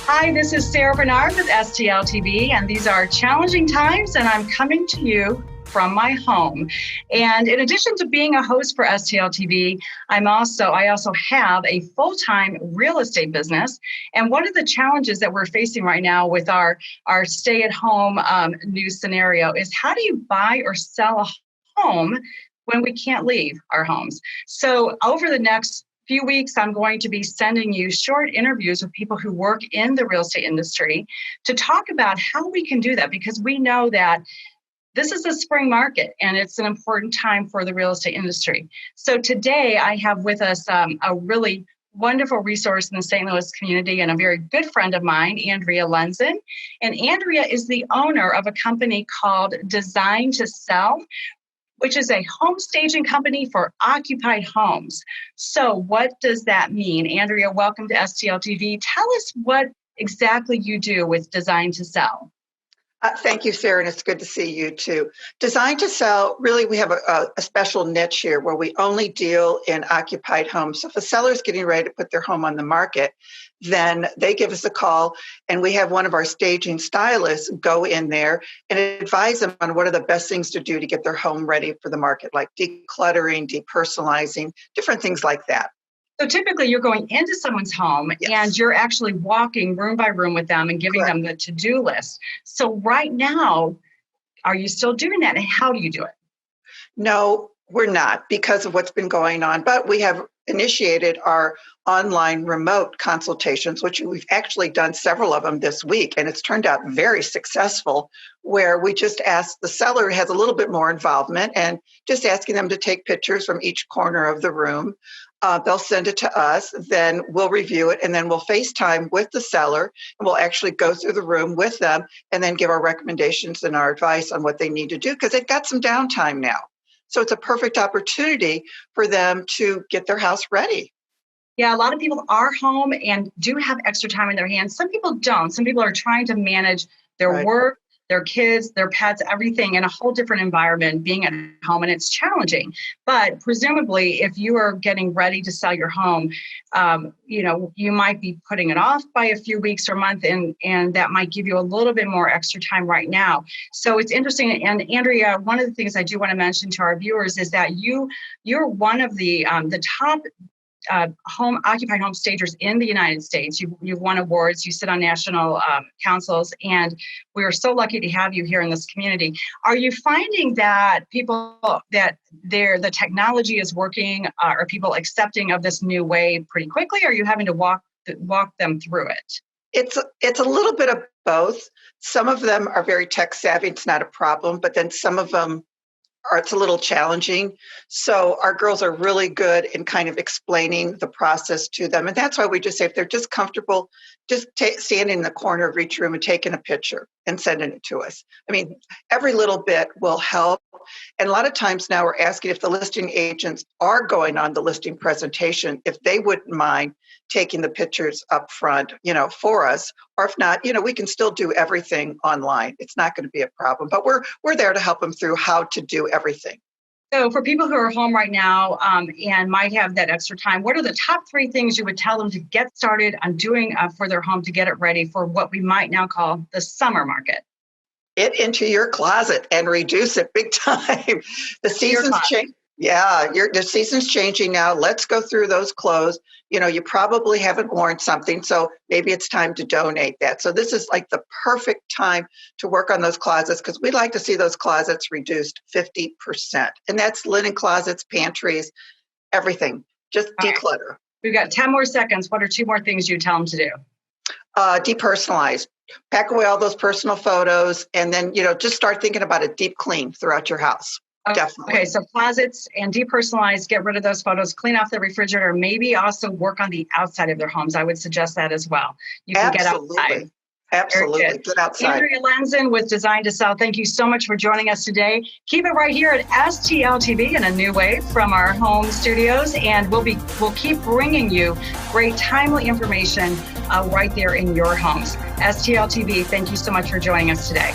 Hi, this is Sarah Bernard with STL TV, and these are challenging times, and I'm coming to you from my home. And in addition to being a host for STL TV, I also have a full-time real estate business. And one of the challenges that we're facing right now with our stay-at-home new scenario is, how do you buy or sell a home when we can't leave our homes? So over the next few weeks, I'm going to be sending you short interviews with people who work in the real estate industry to talk about how we can do that, because we know that this is a spring market and it's an important time for the real estate industry. So today I have with us a really wonderful resource in the St. Louis community and a very good friend of mine, Andrea Lenzen. And Andrea is the owner of a company called DeZign to Sell, which is a home staging company for occupied homes. So what does that mean? Andrea, welcome to STL TV. Tell us what exactly you do with DeZign to Sell. Thank you, Sarah, and it's good to see you too. DeZign to Sell, really, we have a special niche here where we only deal in occupied homes. So if a seller is getting ready to put their home on the market, then they give us a call and we have one of our staging stylists go in there and advise them on what are the best things to do to get their home ready for the market, like decluttering, depersonalizing, different things like that. So typically you're going into someone's home, yes, and you're actually walking room by room with them and giving them the to-do list. So right now, are you still doing that? And how do you do it? No, we're not, because of what's been going on, but we have initiated our online remote consultations, which we've actually done several of them this week, and it's turned out very successful, where we just ask the seller has a little bit more involvement and just asking them to take pictures from each corner of the room. They'll send it to us, then we'll review it, and then we'll FaceTime with the seller, and we'll actually go through the room with them and then give our recommendations and our advice on what they need to do, because they've got some downtime now. So it's a perfect opportunity for them to get their house ready. Yeah, a lot of people are home and do have extra time in their hands. Some people don't. Some people are trying to manage their work, their kids, their pets, everything in a whole different environment, being at home, and it's challenging. But presumably, if you are getting ready to sell your home, you might be putting it off by a few weeks or month, and that might give you a little bit more extra time right now. So it's interesting. And Andrea, one of the things I do want to mention to our viewers is that you're one of the top occupied home stagers in the United States. You've won awards, you sit on national councils, and we are so lucky to have you here in this community. Are you finding that the technology is working? Are people accepting of this new way pretty quickly? Or are you having to walk them through it? It's a little bit of both. Some of them are very tech savvy, it's not a problem, but then some of them it's a little challenging. So our girls are really good in kind of explaining the process to them. And that's why we just say, if they're just comfortable, just standing in the corner of each room and taking a picture and sending it to us. I mean, every little bit will help. And a lot of times now we're asking if the listing agents are going on the listing presentation, if they wouldn't mind taking the pictures up front, for us, or if not, we can still do everything online. It's not going to be a problem, but we're there to help them through how to do everything. So for people who are home right now and might have that extra time, what are the top 3 things you would tell them to get started on doing for their home to get it ready for what we might now call the summer market? Get into your closet and reduce it big time. The season's change. Yeah, the season's changing now. Let's go through those clothes. You probably haven't worn something, so maybe it's time to donate that. So this is like the perfect time to work on those closets, because we'd like to see those closets reduced 50%. And that's linen closets, pantries, everything. Just declutter. Right. We've got 10 more seconds. What are 2 more things you tell them to do? Depersonalize. Pack away all those personal photos, and then, just start thinking about a deep clean throughout your house. Definitely. Okay, so closets and depersonalize, get rid of those photos, clean off the refrigerator, maybe also work on the outside of their homes. I would suggest that as well. You can get outside. Absolutely. Get outside. Andrea Lenzen with DeZign to Sell. Thank you so much for joining us today. Keep it right here at STL TV in a new way from our home studios, and we'll keep bringing you great timely information right there in your homes. STL TV, thank you so much for joining us today.